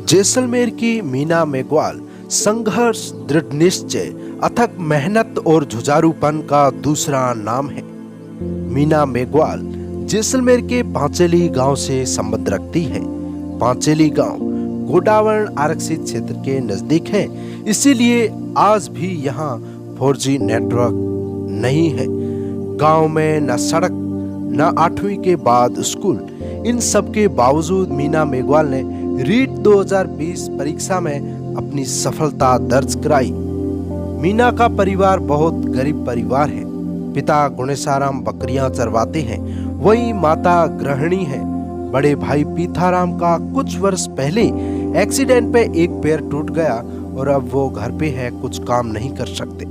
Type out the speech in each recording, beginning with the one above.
जैसलमेर की मीना मेघवाल संघर्ष, दृढ़ निश्चय, अथक मेहनत और जुझारूपन का दूसरा नाम है। मीना मेघवाल जैसलमेर के पांचेली गांव से संबंध रखती है। पांचेली गांव गोडावर्ण आरक्षित क्षेत्र के नजदीक है, इसीलिए आज भी यहां 4G नेटवर्क नहीं है। गांव में न सड़क, न 8वीं के बाद स्कूल। इन सब के बावजूद मीना मेघवाल ने रीट 2020 परीक्षा में अपनी सफलता दर्ज कराई। मीना का परिवार बहुत गरीब परिवार है। पिता गुणेशाराम बकरियां चरवाते हैं, वही माता गृहिणी है। बड़े भाई पीथाराम का कुछ वर्ष पहले एक्सीडेंट पे एक पैर टूट गया और अब वो घर पे है, कुछ काम नहीं कर सकते।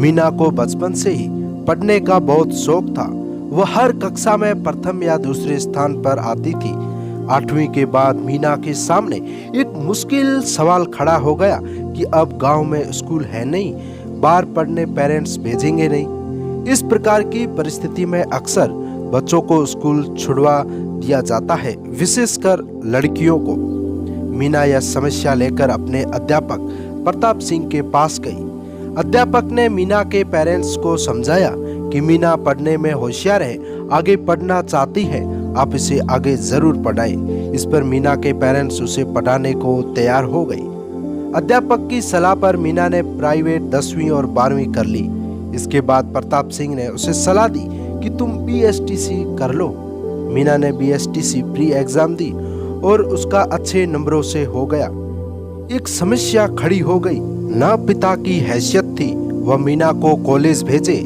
मीना को बचपन से ही पढ़ने का बहुत शौक था। वह हर कक्षा में प्रथम या दूसरे स्थान पर आती थी। 8वीं के बाद मीना के सामने एक मुश्किल सवाल खड़ा हो गया कि अब गांव में स्कूल है नहीं, बाहर पढ़ने पेरेंट्स भेजेंगे नहीं। इस प्रकार की परिस्थिति में अक्सर बच्चों को स्कूल छुड़वा दिया जाता है, विशेषकर लड़कियों को। मीना यह समस्या लेकर अपने अध्यापक प्रताप सिंह के पास गई। अध्यापक ने मीना के पेरेंट्स को समझाया कि मीना पढ़ने में होशियार है, आगे पढ़ना चाहती है, आप इसे आगे जरूर पढ़ाएं। इस पर मीना के पेरेंट्स उसे पढ़ाने को तैयार हो गए। अध्यापक की सलाह पर मीना ने प्राइवेट 10वीं और 12वीं कर ली। इसके बाद प्रताप सिंह ने उसे सलाह दी कि तुम BSTC कर लो। मीना ने BSTC प्री एग्जाम दी और उसका अच्छे नंबरों से हो गया। एक समस्या खड़ी हो गई। न पिता की हैसियत थी, वह मीना को कॉलेज भेजे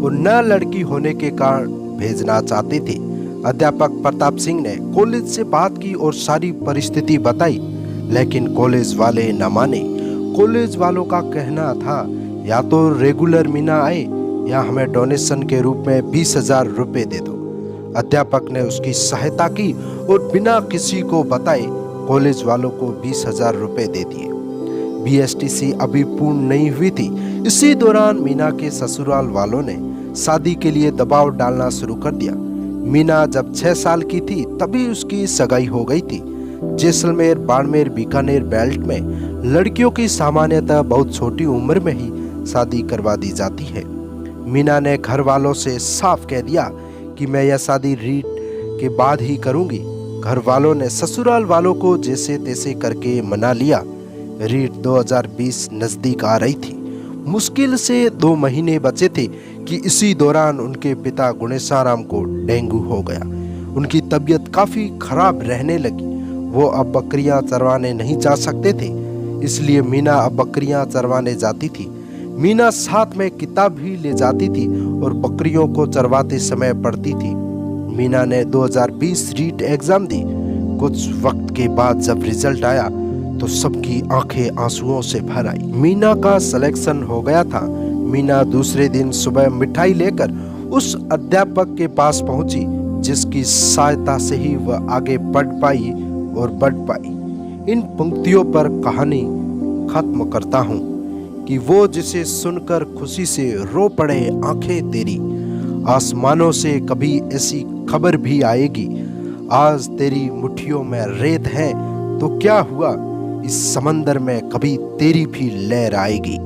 और न लड़की होने के कारण भेजना चाहते थे। अध्यापक प्रताप सिंह ने कॉलेज से बात की और सारी परिस्थिति बताई, लेकिन कॉलेज वाले न माने। कॉलेज वालों का कहना था या तो रेगुलर मीना आए या हमें डोनेशन के रूप में 20,000 रुपए दे दो। अध्यापक ने उसकी सहायता की और बिना किसी को बताए कॉलेज वालों को 20,000 रुपए दे दिए। BSTC अभी पूर्ण नहीं हुई थी। इसी दौरान मीना के ससुराल वालों ने शादी के लिए दबाव डालना शुरू कर दिया। मीना जब 6 साल की थी तभी उसकी सगाई हो गई थी। जैसलमेर, बाड़मेर, बीकानेर बेल्ट में लड़कियों की सामान्यतः बहुत छोटी उम्र में ही शादी करवा दी जाती है। मीना ने घर वालों से साफ कह दिया कि मैं यह शादी रीट के बाद ही करूंगी। घर वालों ने ससुराल वालों को जैसे तैसे करके मना लिया। रीट 2020 नजदीक आ रही थी। मुश्किल से 2 महीने बचे थे कि इसी दौरान उनके पिता गुणेशाराम को डेंगू हो गया। उनकी तबीयत काफी खराब रहने लगी। वो अब बकरियां चरवाने नहीं जा सकते थे, इसलिए मीना अब बकरियां चरवाने जाती थी। मीना साथ में किताब भी ले जाती थी और बकरियों को चरवाते समय पढ़ती थी। मीना ने 2020 रीट एग्जाम दी। कुछ वक्त के बाद जब रिजल्ट आया तो सबकी आंखें आंसुओं से भर आई। मीना का सिलेक्शन हो गया था। मीना दूसरे दिन सुबह मिठाई लेकर उस अध्यापक के पास पहुंची जिसकी सहायता से ही वह आगे बढ़ पाई और बढ़ पाई। इन पंक्तियों पर कहानी खत्म करता हूं कि वो जिसे सुनकर खुशी से रो पड़े आंखें तेरी, आसमानों से कभी ऐसी खबर भी आएगी, आज तेरी मुट्ठियों में रेत है तो क्या हुआ, इस समंदर में कभी तेरी भी लहर आएगी।